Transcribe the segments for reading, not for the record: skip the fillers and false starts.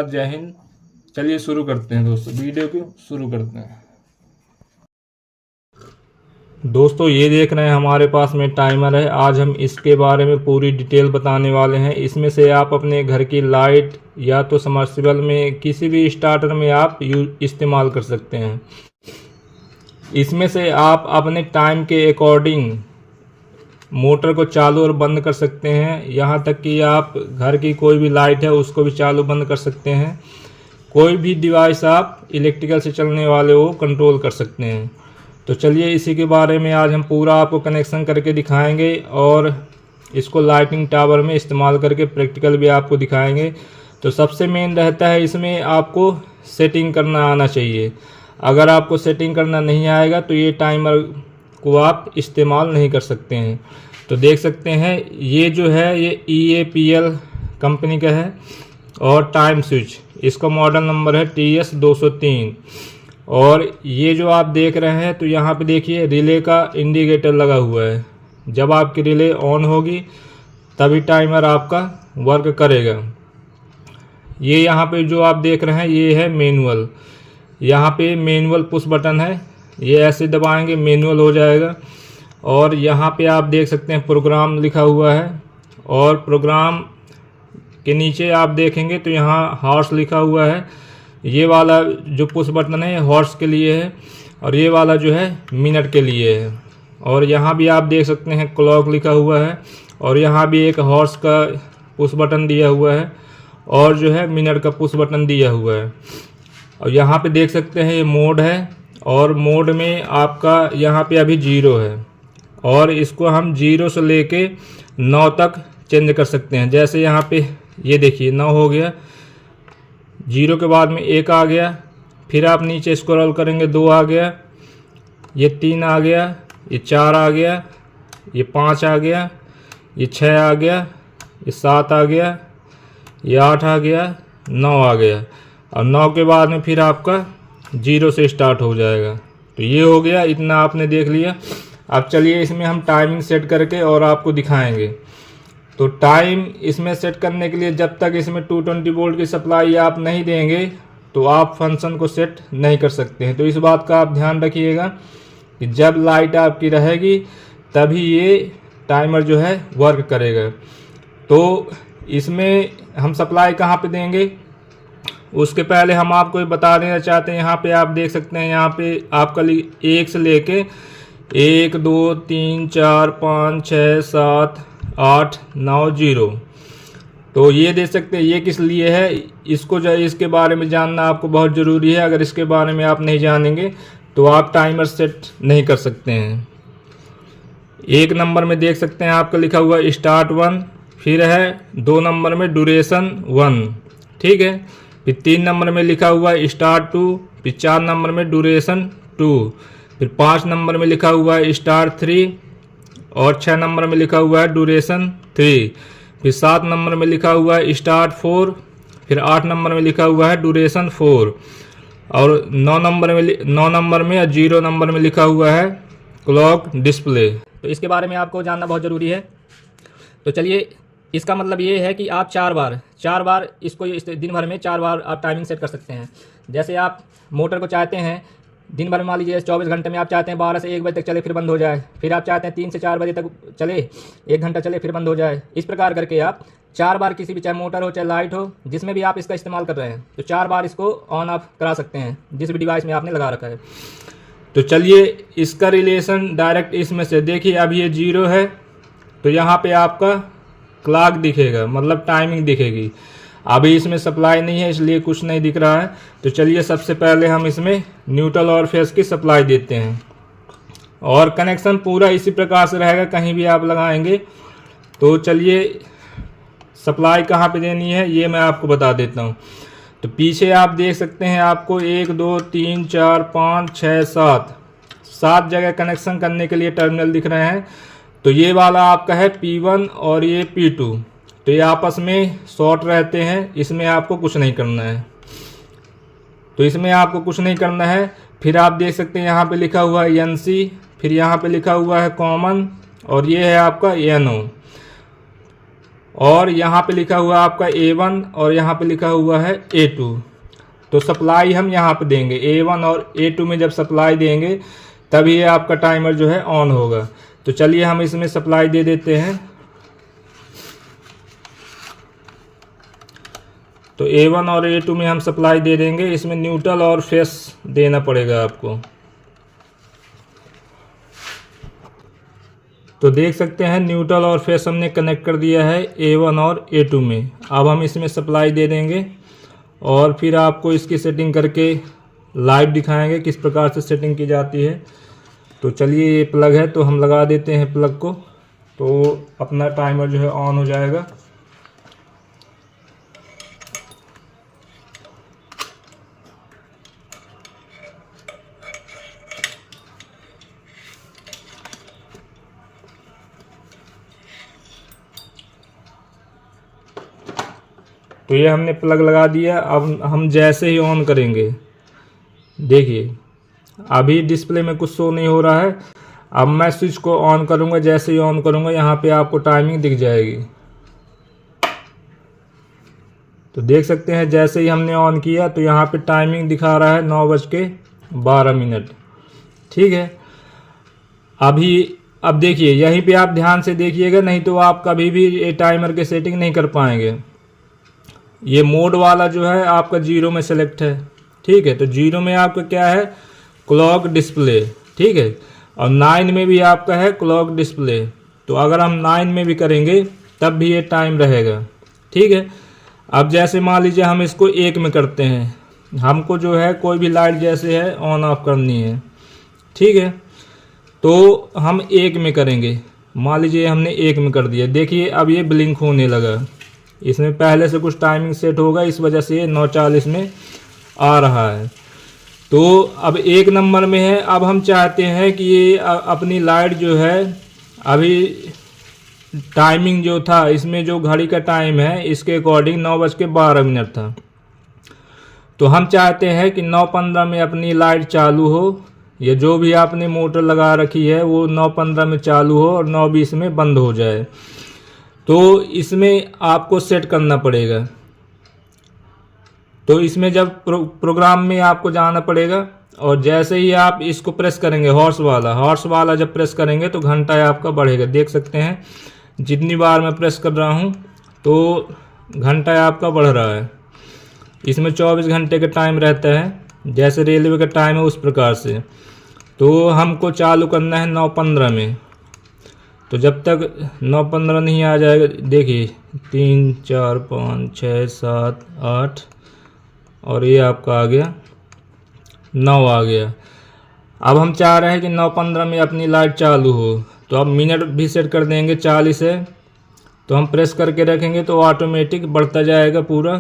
जय हिंद। चलिए शुरू करते हैं दोस्तों, वीडियो को शुरू करते हैं। दोस्तों ये देख रहे हैं हमारे पास में टाइमर है। आज हम इसके बारे में पूरी डिटेल बताने वाले हैं। इसमें से आप अपने घर की लाइट या तो समर्सिबल में किसी भी स्टार्टर में आप इस्तेमाल कर सकते हैं। इसमें से आप अपने टाइम के अकॉर्डिंग मोटर को चालू और बंद कर सकते हैं। यहाँ तक कि आप घर की कोई भी लाइट है उसको भी चालू बंद कर सकते हैं। कोई भी डिवाइस आप इलेक्ट्रिकल से चलने वाले वो कंट्रोल कर सकते हैं। तो चलिए इसी के बारे में आज हम पूरा आपको कनेक्शन करके दिखाएंगे और इसको लाइटिंग टावर में इस्तेमाल करके प्रैक्टिकल भी आपको दिखाएंगे। तो सबसे मेन रहता है इसमें आपको सेटिंग करना आना चाहिए। अगर आपको सेटिंग करना नहीं आएगा तो ये टाइमर को आप इस्तेमाल नहीं कर सकते हैं। तो देख सकते हैं ये जो है ये EAPL कंपनी का है और टाइम स्विच, इसका मॉडल नंबर है TS203। और ये जो आप देख रहे हैं तो यहाँ पे देखिए रिले का इंडिकेटर लगा हुआ है। जब आपकी रिले ऑन होगी तभी टाइमर आपका वर्क करेगा। ये यहाँ पे जो आप देख रहे हैं ये है मैनुअल। यहाँ पे मैनुअल पुश बटन है, ये ऐसे दबाएंगे मैनुअल हो जाएगा। और यहाँ पे आप देख सकते हैं प्रोग्राम लिखा हुआ है और प्रोग्राम के नीचे आप देखेंगे तो यहाँ हॉर्स लिखा हुआ है। ये वाला जो पुश बटन है हॉर्स के लिए है और ये वाला जो है मिनट के लिए है। और यहाँ भी आप देख सकते हैं क्लॉक लिखा हुआ है और यहाँ भी एक हॉर्स का पुश बटन दिया हुआ है और जो है मिनट का पुश बटन दिया हुआ है। और यहाँ पे देख सकते हैं ये मोड है और मोड में आपका यहाँ पे अभी 0 है और इसको हम 0 से लेके 9 तक चेंज कर सकते हैं। जैसे यहाँ पे ये देखिए 9 हो गया, 0 के बाद में 1 आ गया, फिर आप नीचे स्क्रॉल करेंगे 2 आ गया, ये 3 आ गया, ये 4 आ गया, ये 5 आ गया, ये 6 आ गया, ये 7 आ गया, ये 8 आ गया, 9 आ गया। और 9 के बाद में फिर आपका 0 से स्टार्ट हो जाएगा। तो ये हो गया, इतना आपने देख लिया। अब चलिए इसमें हम टाइमिंग सेट करके और आपको दिखाएंगे। तो टाइम इसमें सेट करने के लिए जब तक इसमें 220 वोल्ट की सप्लाई आप नहीं देंगे तो आप फंक्शन को सेट नहीं कर सकते हैं। तो इस बात का आप ध्यान रखिएगा कि जब लाइट आपकी रहेगी तभी ये टाइमर जो है वर्क करेगा। तो इसमें हम सप्लाई कहाँ पे देंगे उसके पहले हम आपको बता देना चाहते हैं। यहाँ पे आप देख सकते हैं, यहाँ पे आपका 1 से लेके 1 2 3 4 5 6 7 8 9 0। तो ये देख सकते हैं ये किस लिए है, इसको जो है इसके बारे में जानना आपको बहुत ज़रूरी है। अगर इसके बारे में आप नहीं जानेंगे तो आप टाइमर सेट नहीं कर सकते हैं। 1 नंबर में देख सकते हैं आपका लिखा हुआ स्टार्ट 1, फिर है 2 नंबर में ड्यूरेशन 1, ठीक है। फिर 3 नंबर में लिखा हुआ है स्टार्ट 2, फिर 4 नंबर में ड्यूरेशन 2, फिर 5 नंबर में लिखा हुआ है स्टार्ट 3 और 6 नंबर में लिखा हुआ है ड्यूरेशन 3, फिर 7 नंबर में लिखा हुआ है स्टार्ट 4, फिर 8 नंबर में लिखा हुआ है ड्यूरेशन 4 और 9 नंबर में या 0 नंबर में लिखा हुआ है क्लॉक डिस्प्ले। तो इसके बारे में आपको जानना बहुत ज़रूरी है। तो चलिए इसका मतलब ये है कि आप 4 बार इसको दिन भर में 4 बार आप टाइमिंग सेट कर सकते हैं। जैसे आप मोटर को चाहते हैं दिन भर में, मान लीजिए 24 घंटे में आप चाहते हैं 12 से 1 बजे तक चले फिर बंद हो जाए, फिर आप चाहते हैं 3 से 4 बजे तक चले 1 घंटा चले फिर बंद हो जाए। इस प्रकार करके आप 4 बार किसी भी, चाहे मोटर हो चाहे लाइट हो, जिसमें भी आप इसका इस्तेमाल कर रहे हैं, तो 4 बार इसको ऑन ऑफ करा सकते हैं जिस भी डिवाइस में आपने लगा रखा है। तो चलिए इसका रिलेशन डायरेक्ट इसमें से देखिए। अब ये 0 है तो यहाँ पे आपका क्लॉक दिखेगा, मतलब टाइमिंग दिखेगी। अभी इसमें सप्लाई नहीं है इसलिए कुछ नहीं दिख रहा है। तो चलिए सबसे पहले हम इसमें न्यूट्रल और फेस की सप्लाई देते हैं और कनेक्शन पूरा इसी प्रकार से रहेगा, कहीं भी आप लगाएंगे। तो चलिए सप्लाई कहाँ पे देनी है ये मैं आपको बता देता हूँ। तो पीछे आप देख सकते हैं आपको 1 2 3 4 5 6 7 जगह कनेक्शन करने के लिए टर्मिनल दिख रहे हैं। तो ये वाला आपका है P1 और ये P2, तो ये आपस में शॉर्ट रहते हैं, इसमें आपको कुछ नहीं करना है। तो इसमें आपको कुछ नहीं करना है। फिर आप देख सकते हैं यहाँ पे लिखा हुआ है NC, फिर यहाँ पे लिखा हुआ है कॉमन और ये है आपका NO। और यहाँ पे लिखा हुआ आपका A1 और यहाँ पे लिखा हुआ है A2। तो सप्लाई हम यहाँ पे देंगे A1 और A2 में जब सप्लाई देंगे तभी ये आपका टाइमर जो है ऑन होगा। तो चलिए हम इसमें सप्लाई दे देते हैं। तो A1 और A2 में हम सप्लाई दे देंगे। इसमें न्यूट्रल और फेस देना पड़ेगा आपको। तो देख सकते हैं न्यूट्रल और फेस हमने कनेक्ट कर दिया है A1 और A2 में। अब हम इसमें सप्लाई दे देंगे और फिर आपको इसकी सेटिंग करके लाइव दिखाएंगे किस प्रकार से सेटिंग की जाती है। तो चलिए ये प्लग है तो हम लगा देते हैं प्लग को, तो अपना टाइमर जो है ऑन हो जाएगा। तो ये हमने प्लग लगा दिया। अब हम जैसे ही ऑन करेंगे, देखिए अभी डिस्प्ले में कुछ शो नहीं हो रहा है। अब मैं स्विच को ऑन करूंगा, जैसे ही ऑन करूंगा यहाँ पे आपको टाइमिंग दिख जाएगी। तो देख सकते हैं जैसे ही हमने ऑन किया तो यहाँ पे टाइमिंग दिखा रहा है 9:12। ठीक है। अब देखिए यहीं पे आप ध्यान से देखिएगा, नहीं तो आप कभी भी ये टाइमर के सेटिंग नहीं कर पाएंगे। ये मोड वाला जो है आपका 0 में सेलेक्ट है। ठीक है। तो 0 में आपका क्या है, क्लॉक डिस्प्ले। ठीक है। और 9 में भी आपका है क्लॉक डिस्प्ले। तो अगर हम 9 में भी करेंगे तब भी ये टाइम रहेगा। ठीक है। अब जैसे मान लीजिए हम इसको 1 में करते हैं, हमको जो है कोई भी लाइट जैसे है ऑन ऑफ करनी है। ठीक है। तो हम 1 में करेंगे। मान लीजिए हमने 1 में कर दिया, देखिए अब ये ब्लिंक होने लगा। इसमें पहले से कुछ टाइमिंग सेट होगा, इस वजह से ये 9:40 में आ रहा है। तो अब 1 नंबर में है। अब हम चाहते हैं कि ये अपनी लाइट जो है, अभी टाइमिंग जो था इसमें जो घड़ी का टाइम है इसके अकॉर्डिंग 9:12 था। तो हम चाहते हैं कि 9:15 में अपनी लाइट चालू हो, या जो भी आपने मोटर लगा रखी है वो 9:15 में चालू हो और 9:20 में बंद हो जाए। तो इसमें आपको सेट करना पड़ेगा। तो इसमें जब प्रोग्राम में आपको जाना पड़ेगा और जैसे ही आप इसको प्रेस करेंगे, हॉर्स वाला जब प्रेस करेंगे तो घंटा आपका बढ़ेगा। देख सकते हैं जितनी बार मैं प्रेस कर रहा हूं तो घंटा आपका बढ़ रहा है। इसमें 24 घंटे का टाइम रहता है, जैसे रेलवे का टाइम है उस प्रकार से। तो हमको चालू करना है 9:15 में। तो जब तक 9:15 नहीं आ जाएगा, देखिए 3 4 5 6 7 8 और ये आपका आ गया 9 आ गया। अब हम चाह रहे हैं कि 9:15 में अपनी लाइट चालू हो, तो अब मिनट भी सेट कर देंगे 40 है। तो हम प्रेस करके रखेंगे तो ऑटोमेटिक बढ़ता जाएगा पूरा।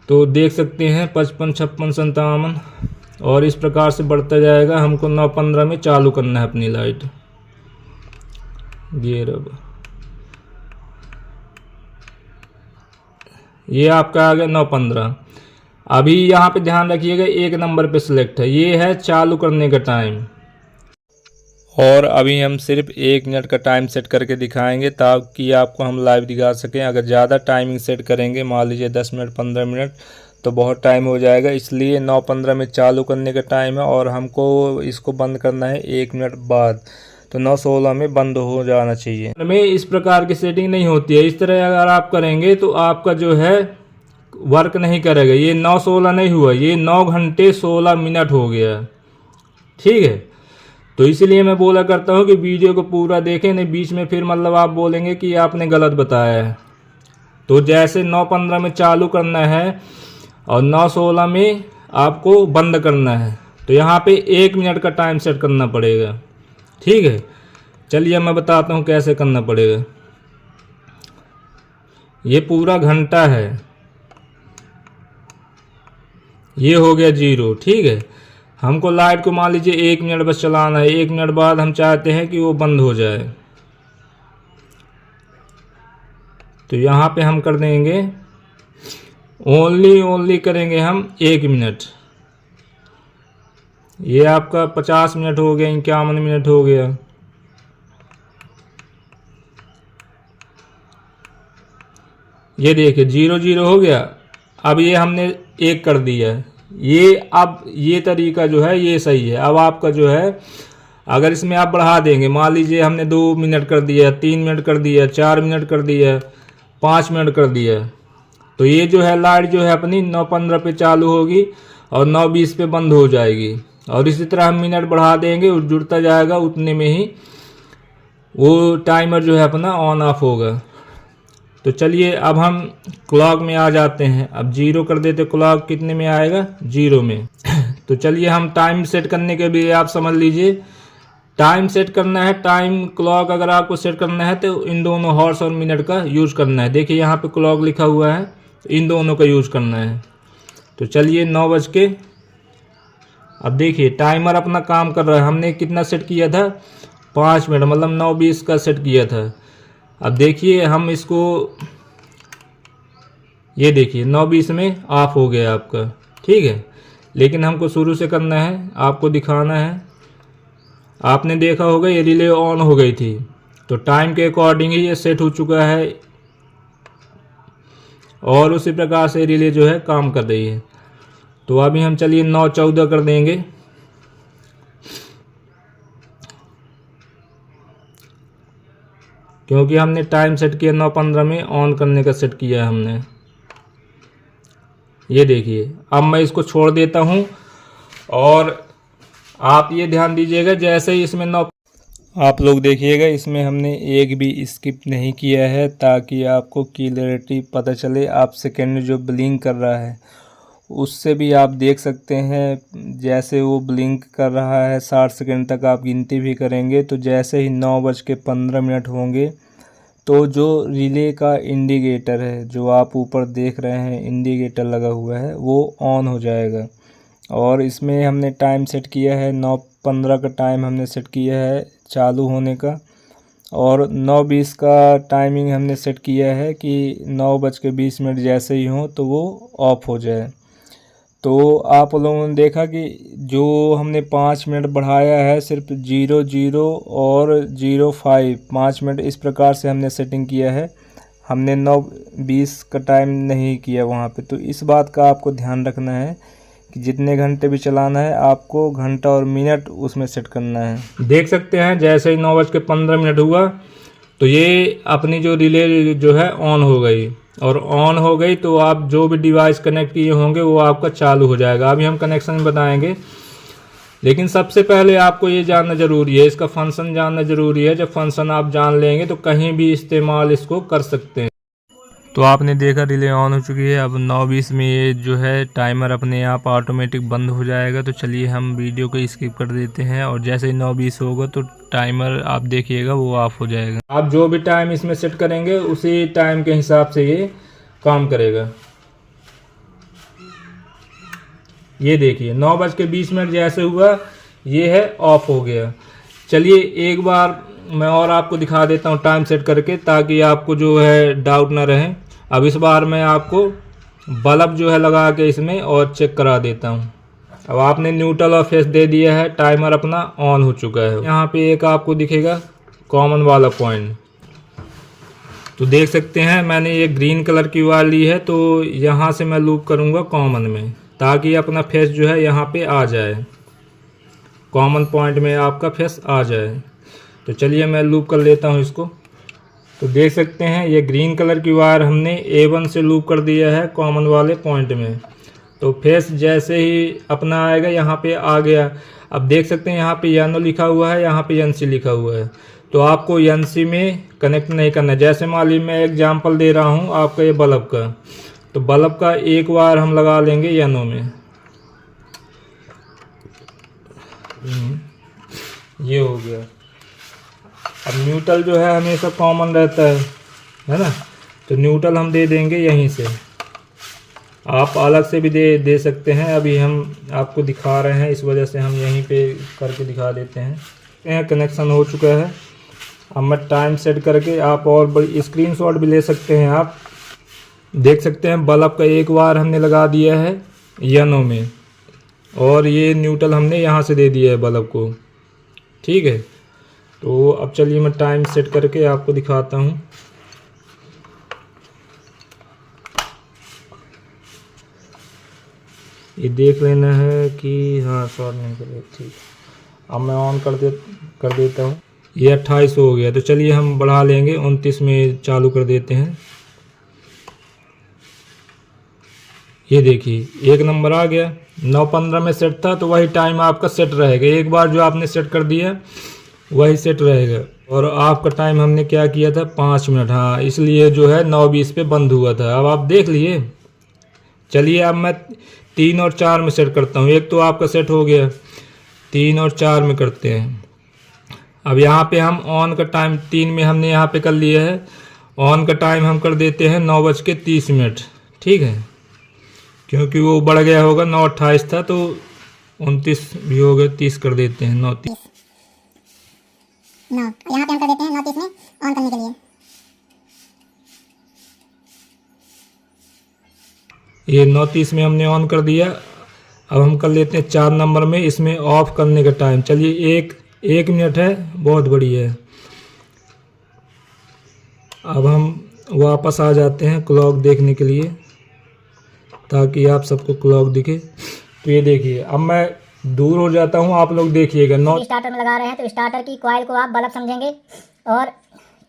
तो देख सकते हैं 55 56 57 और इस प्रकार से बढ़ता जाएगा। हमको 9:15 में चालू करना है अपनी लाइट। ये आपका आ गया 9:15। अभी यहाँ पे ध्यान रखिएगा 1 नंबर पे सिलेक्ट है, ये है चालू करने का टाइम। और अभी हम सिर्फ 1 मिनट का टाइम सेट करके दिखाएंगे ताकि आपको हम लाइव दिखा सकें। अगर ज़्यादा टाइमिंग सेट करेंगे, मान लीजिए 10 मिनट 15 मिनट, तो बहुत टाइम हो जाएगा। इसलिए 9:15 में चालू करने का टाइम है और हमको इसको बंद करना है 1 मिनट बाद। तो 9:16 में बंद हो जाना चाहिए। में इस प्रकार की सेटिंग नहीं होती है। इस तरह अगर आप करेंगे तो आपका जो है वर्क नहीं करेगा। ये 9:16 नहीं हुआ, ये 9 घंटे 16 मिनट हो गया। ठीक है। तो इसलिए मैं बोला करता हूँ कि वीडियो को पूरा देखें, नहीं बीच में फिर मतलब आप बोलेंगे कि आपने गलत बताया है। तो जैसे 9:15 में चालू करना है और 9:16 में आपको बंद करना है। तो यहाँ पे 1 मिनट का टाइम सेट करना पड़ेगा। ठीक है। चलिए मैं बताता हूँ कैसे करना पड़ेगा। ये पूरा घंटा है, ये हो गया 0। ठीक है। हमको लाइट को मान लीजिए 1 मिनट बस चलाना है। 1 मिनट बाद हम चाहते हैं कि वो बंद हो जाए। तो यहाँ पे हम कर देंगे ओनली करेंगे हम 1 मिनट। ये आपका 50 मिनट हो गया, 51 मिनट हो गया। ये देखिए 0 हो गया। अब ये हमने 1 कर दिया है। ये अब ये तरीका जो है ये सही है। अब आपका जो है अगर इसमें आप बढ़ा देंगे, मान लीजिए हमने 2 मिनट कर दिया, 3 मिनट कर दिया, 4 मिनट कर दिया, 5 मिनट कर दिया, तो ये जो है लाइट जो है अपनी 9:15 पे चालू होगी और 9:20 पे बंद हो जाएगी। और इसी तरह हम मिनट बढ़ा देंगे, जुड़ता जाएगा, उतने में ही वो टाइमर जो है अपना ऑन ऑफ होगा। तो चलिए अब हम क्लॉक में आ जाते हैं। अब 0 कर देते, क्लॉक कितने में आएगा? 0 में। तो चलिए हम टाइम सेट करने के लिए आप समझ लीजिए, टाइम सेट करना है, टाइम क्लॉक अगर आपको सेट करना है तो इन दोनों हॉर्स और मिनट का यूज करना है। देखिए यहाँ पे क्लॉक लिखा हुआ है, तो इन दोनों का यूज करना है। तो चलिए 9 बज के, अब देखिए टाइमर अपना काम कर रहा है। हमने कितना सेट किया था? 5 मिनट, मतलब 9:20 का सेट किया था। अब देखिए हम इसको, ये देखिए 9:20 में ऑफ हो गया आपका, ठीक है। लेकिन हमको शुरू से करना है, आपको दिखाना है। आपने देखा होगा ये रिले ऑन हो गई थी, तो टाइम के अकॉर्डिंग ही ये सेट हो चुका है और उसी प्रकार से रिले जो है काम कर रही है। तो अभी हम चलिए 9:14 कर देंगे। क्योंकि हमने टाइम सेट किया 9:15 में ऑन करने का सेट किया है हमने। ये देखिए अब मैं इसको छोड़ देता हूँ और आप ये ध्यान दीजिएगा, जैसे ही इसमें 9, आप लोग देखिएगा इसमें हमने एक भी स्किप नहीं किया है, ताकि आपको क्लियरिटी पता चले। आप सेकेंड जो ब्लिंक कर रहा है उससे भी आप देख सकते हैं, जैसे वो ब्लिंक कर रहा है 60 सेकेंड तक आप गिनती भी करेंगे। तो जैसे ही 9:15 होंगे तो जो रिले का इंडिकेटर है, जो आप ऊपर देख रहे हैं इंडिकेटर लगा हुआ है, वो ऑन हो जाएगा। और इसमें हमने टाइम सेट किया है 9:15 का टाइम हमने सेट किया है चालू होने का, और 9:20 का टाइमिंग हमने सेट किया है कि 9:20 जैसे ही हो तो वो ऑफ हो जाए। तो आप लोगों ने देखा कि जो हमने 5 मिनट बढ़ाया है, सिर्फ 00 और 05 5 मिनट इस प्रकार से हमने सेटिंग किया है। हमने 9:20 का टाइम नहीं किया वहाँ पे। तो इस बात का आपको ध्यान रखना है कि जितने घंटे भी चलाना है आपको घंटा और मिनट उसमें सेट करना है। देख सकते हैं जैसे ही 9:15 हुआ तो ये अपनी जो रिले जो है ऑन हो गई, और ऑन हो गई तो आप जो भी डिवाइस कनेक्ट किए होंगे वो आपका चालू हो जाएगा। अभी हम कनेक्शन बताएंगे, लेकिन सबसे पहले आपको ये जानना ज़रूरी है, इसका फंक्शन जानना ज़रूरी है। जब फंक्शन आप जान लेंगे तो कहीं भी इस्तेमाल इसको कर सकते हैं। तो आपने देखा रिले ऑन हो चुकी है। अब 9:20 में ये जो है टाइमर अपने आप ऑटोमेटिक बंद हो जाएगा। तो चलिए हम वीडियो को स्किप कर देते हैं, और जैसे ही 9:20 होगा तो टाइमर आप देखिएगा वो ऑफ हो जाएगा। आप जो भी टाइम इसमें सेट करेंगे उसी टाइम के हिसाब से ये काम करेगा। ये देखिए 9:20 जैसे हुआ ये है ऑफ हो गया। चलिए एक बार मैं और आपको दिखा देता हूँ टाइम सेट करके, ताकि आपको जो है डाउट ना रहे। अब इस बार मैं आपको बल्ब जो है लगा के इसमें और चेक करा देता हूँ। अब आपने न्यूट्रल और फेस दे दिया है, टाइमर अपना ऑन हो चुका है। यहाँ पे एक आपको दिखेगा कॉमन वाला पॉइंट, तो देख सकते हैं मैंने ये ग्रीन कलर की वायर ली है। तो यहाँ से मैं लूप करूँगा कॉमन में, ताकि अपना फेस जो है यहाँ पे आ जाए, कॉमन पॉइंट में आपका फेस आ जाए। तो चलिए मैं लूप कर लेता हूँ इसको। तो देख सकते हैं ये ग्रीन कलर की वायर हमने A1 से लूप कर दिया है कॉमन वाले पॉइंट में। तो फेस जैसे ही अपना आएगा यहाँ पे आ गया। अब देख सकते हैं यहाँ पे यानो लिखा हुआ है, यहाँ पे NC लिखा हुआ है। तो आपको NC में कनेक्ट नहीं करना है। जैसे मान लीजिए मैं एग्जाम्पल दे रहा हूँ आपका ये बल्ब का, तो बल्ब का एक वायर हम लगा लेंगे यानो में। ये हो गया। अब न्यूट्रल जो है हमेशा कॉमन रहता है ना, तो न्यूट्रल हम दे देंगे यहीं से। आप अलग से भी दे सकते हैं, अभी हम आपको दिखा रहे हैं इस वजह से हम यहीं पे करके दिखा देते हैं। कनेक्शन हो चुका है। अब मैं टाइम सेट करके, आप और बड़ी स्क्रीनशॉट भी ले सकते हैं। आप देख सकते हैं बल्ब का एक वायर हमने लगा दिया है यानो में, और ये न्यूट्रल हमने यहाँ से दे दिया है बल्ब को, ठीक है। तो अब चलिए मैं टाइम सेट करके आपको दिखाता हूँ। ये देख लेना है कि हाँ शॉर्ट नहीं करे, ठीक। अब मैं ऑन कर देता हूँ। ये 28 हो गया, तो चलिए हम बढ़ा लेंगे, 29 में चालू कर देते हैं। ये देखिए 1 नंबर आ गया। 9:15 में सेट था, तो वही टाइम आपका सेट रहेगा। एक बार जो आपने सेट कर दिया वही सेट रहेगा। और आपका टाइम हमने क्या किया था, 5 मिनट, हाँ, इसलिए जो है 9:20 पे बंद हुआ था। अब आप देख लिए। चलिए अब मैं 3 और 4 में सेट करता हूँ। एक तो आपका सेट हो गया, 3 और 4 में करते हैं। अब यहाँ पे हम ऑन का टाइम 3 में हमने यहाँ पे कर लिया है। ऑन का टाइम हम कर देते हैं 9:30, ठीक है, क्योंकि वो बढ़ गया होगा। 9:28 था तो 29 भी हो गया, 30 कर देते हैं। 9:30 यहाँ पे हम कर देते हैं 9:30 में ऑन करने के लिए। ये 9:30 में हमने ऑन कर दिया। अब हम कर लेते हैं 4 नंबर में, इसमें ऑफ करने का टाइम। चलिए एक मिनट है, बहुत बढ़िया है। अब हम वापस आ जाते हैं क्लॉक देखने के लिए, ताकि आप सबको क्लॉक दिखे। तो ये देखिए, अब मैं दूर हो जाता हूँ, आप लोग देखिएगा। स्टार्टर में लगा रहे हैं तो स्टार्टर की कॉइल को आप बल्ब समझेंगे, और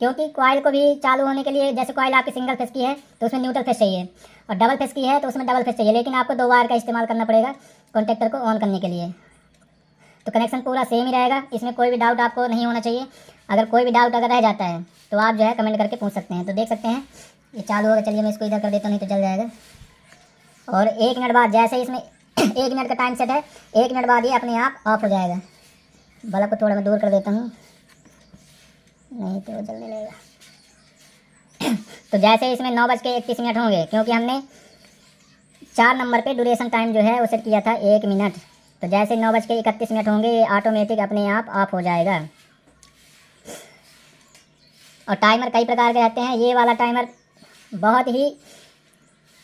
क्योंकि कॉइल को भी चालू होने के लिए, जैसे कॉइल आपकी सिंगल फेस की है तो उसमें न्यूट्रल फेस चाहिए, और डबल फेस की है तो उसमें डबल फेस चाहिए, लेकिन आपको 2 वायर का इस्तेमाल करना पड़ेगा कॉन्टेक्टर को ऑन करने के लिए। तो कनेक्शन पूरा सेम ही रहेगा, इसमें कोई भी डाउट आपको नहीं होना चाहिए। अगर कोई भी डाउट अगर रह जाता है तो आप जो है कमेंट करके पूछ सकते हैं। तो देख सकते हैं ये चालू होगा। चलिए मैं इसको इधर कर देता हूँ, नहीं तो जल जाएगा। और 1 मिनट बाद, जैसे इसमें 1 मिनट का टाइम सेट है, 1 मिनट बाद ये अपने आप ऑफ हो जाएगा। बल्ब को थोड़ा मैं दूर कर देता हूँ, नहीं तो जलने लगेगा। तो जैसे इसमें 9:31 होंगे, क्योंकि हमने 4 नंबर पे ड्यूरेशन टाइम जो है वो सेट किया था 1 मिनट। तो जैसे 9:31 होंगे ये ऑटोमेटिक अपने आप ऑफ हो जाएगा। और टाइमर कई प्रकार के रहते हैं, ये वाला टाइमर बहुत ही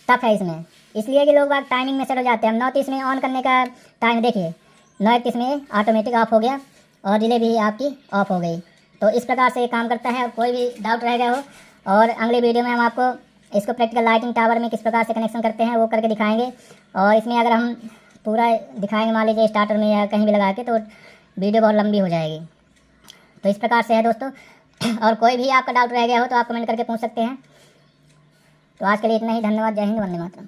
टफ है इसमें, इसलिए कि लोग बाग टाइमिंग में सेट हो जाते हैं। हम 9:30 में ऑन करने का टाइम देखिए, 9:31 में ऑटोमेटिक ऑफ हो गया और डिले भी आपकी ऑफ हो गई। तो इस प्रकार से ये काम करता है। और कोई भी डाउट रह गया हो, और अगले वीडियो में हम आपको इसको प्रैक्टिकल लाइटिंग टावर में किस प्रकार से कनेक्शन करते हैं वो करके दिखाएंगे। और इसमें अगर हम पूरा दिखाएंगे, मान लीजिए स्टार्टर में या कहीं भी लगा के, तो वीडियो बहुत लंबी हो जाएगी। तो इस प्रकार से है दोस्तों। और कोई भी आपका डाउट रह गया हो तो आप कमेंट करके पूछ सकते हैं। तो आज के लिए इतना ही। धन्यवाद। जय हिंद, वंदे मातरम।